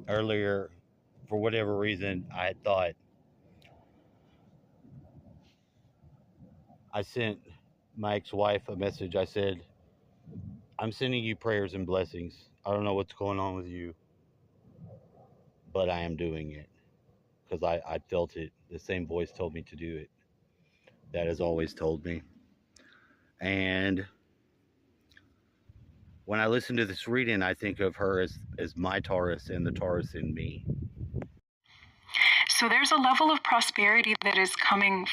Earlier, for whatever reason, I had thought I sent my ex-wife a message. I said, "I'm sending you prayers and blessings. I don't know what's going on with you, but I am doing it because I felt it. The same voice told me to do it. That has always told me." And when I listen to this reading, I think of her as my Taurus and the Taurus in me. So there's a level of prosperity that is coming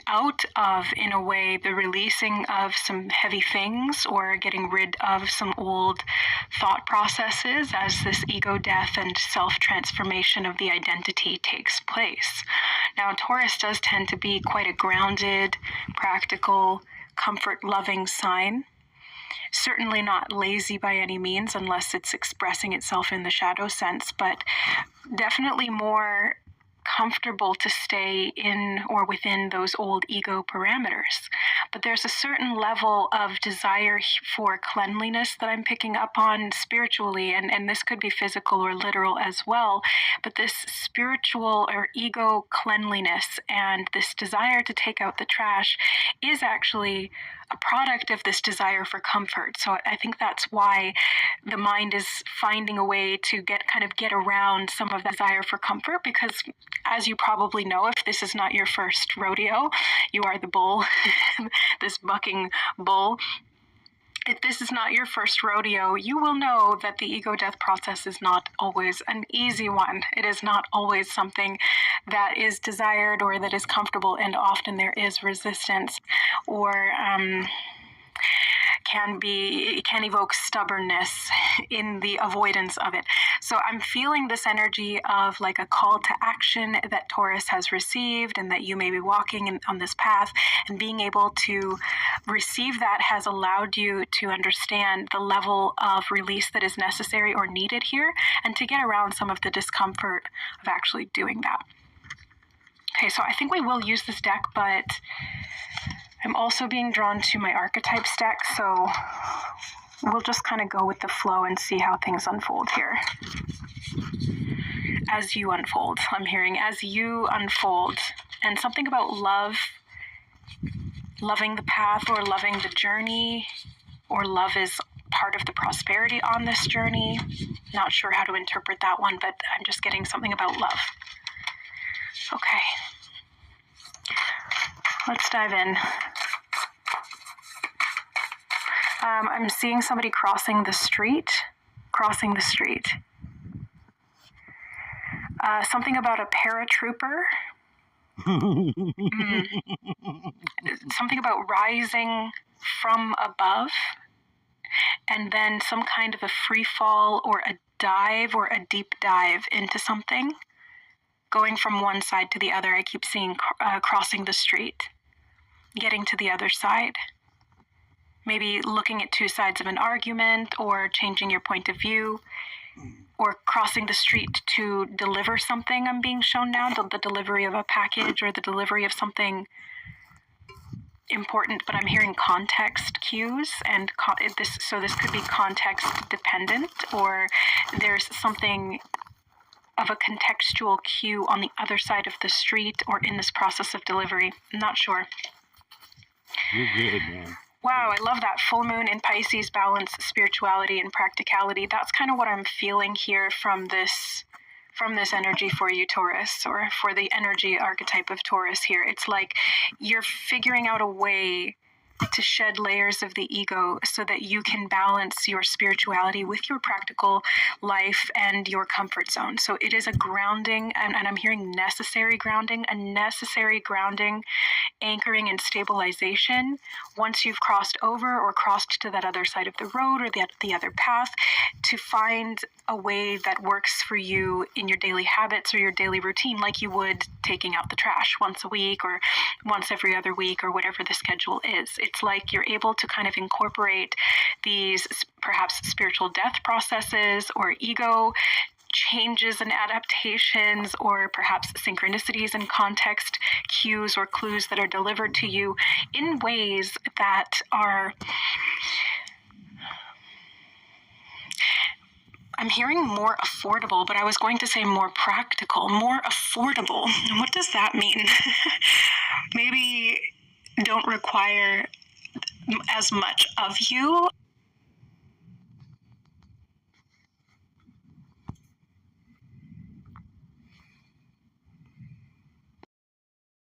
out of, in a way, the releasing of some heavy things or getting rid of some old thought processes as this ego death and self-transformation of the identity takes place. Now, Taurus does tend to be quite a grounded, practical, comfort-loving sign. Certainly not lazy by any means, unless it's expressing itself in the shadow sense, but definitely more comfortable to stay in or within those old ego parameters. But there's a certain level of desire for cleanliness that I'm picking up on spiritually, and this could be physical or literal as well. But this spiritual or ego cleanliness and this desire to take out the trash is actually a product of this desire for comfort. So I think that's why the mind is finding a way to get around some of that desire for comfort, because as you probably know, if this is not your first rodeo, you are the bull, this bucking bull. If this is not your first rodeo, you will know that the ego death process is not always an easy one. It is not always something that is desired or that is comfortable, and often there is resistance or can evoke stubbornness in the avoidance of it. So I'm feeling this energy of like a call to action that Taurus has received, and that you may be walking on this path, and being able to receive that has allowed you to understand the level of release that is necessary or needed here, and to get around some of the discomfort of actually doing that. Okay, so I think we will use this deck, but I'm also being drawn to my archetypes deck, so we'll just kind of go with the flow and see how things unfold here. As you unfold, I'm hearing as you unfold, and something about love, loving the path or loving the journey, or love is part of the prosperity on this journey. Not sure how to interpret that one, but I'm just getting something about love. Okay. Let's dive in. I'm seeing somebody crossing the street. Something about a paratrooper. Something about rising from above, and then some kind of a free fall or a dive or a deep dive into something, going from one side to the other. I keep seeing crossing the street, getting to the other side. Maybe looking at two sides of an argument, or changing your point of view, or crossing the street to deliver something. I'm being shown now, the delivery of a package or the delivery of something important, but I'm hearing context cues, and this could be context dependent, or there's something of a contextual cue on the other side of the street or in this process of delivery. I'm not sure. You're good, man. Wow, I love that. Full moon in Pisces, balance, spirituality, and practicality. That's kind of what I'm feeling here from this energy for you, Taurus, or for the energy archetype of Taurus here. It's like you're figuring out a way to shed layers of the ego so that you can balance your spirituality with your practical life and your comfort zone. So it is a grounding, and I'm hearing necessary grounding, anchoring and stabilization once you've crossed over or crossed to that other side of the road or the other path, to find a way that works for you in your daily habits or your daily routine, like you would taking out the trash once a week or once every other week, or whatever the schedule is. It's like you're able to kind of incorporate these perhaps spiritual death processes or ego changes and adaptations, or perhaps synchronicities and context cues or clues that are delivered to you in ways that are I'm hearing more affordable, but I was going to say more practical, more affordable. What does that mean? Maybe don't require as much of you,